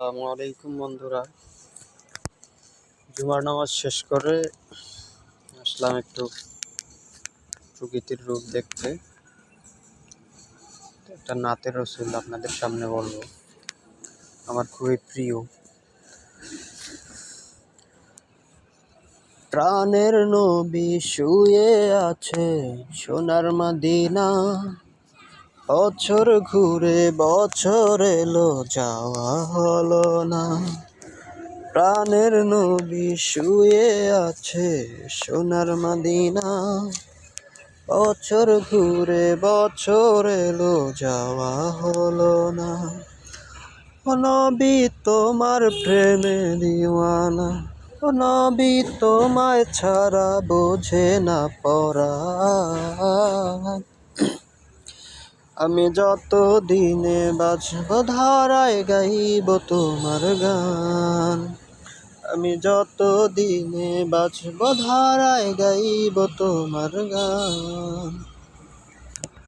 আসসালামু আলাইকুম বন্ধুরা। জুমার নামাজ শেষ করে আসলাম একটু প্রকৃতির রূপ দেখতে। একটা নাতের রসুল আপনাদের সামনে বলবো, আমার খুবই প্রিয়। প্রাণের নবী শুয়ে আছে সোনার মদিনা, বছর ঘুরে বছর এলো যাওয়া হলো না। প্রাণের নবী শুয়ে আছে সোনার মদিনা, বছর ঘুরে বছর এলো যাওয়া হলো না। ও নবী তোমার প্রেমে দিওয়ানা, ও নবী তোমায় ছাড়া বোঝে না পরাণ। আমি যত দিনে বাঁচব ধারায় গাইব তোমার গান, আমি যত দিনে বাঁচব ধারায় গাইব তোমার গান।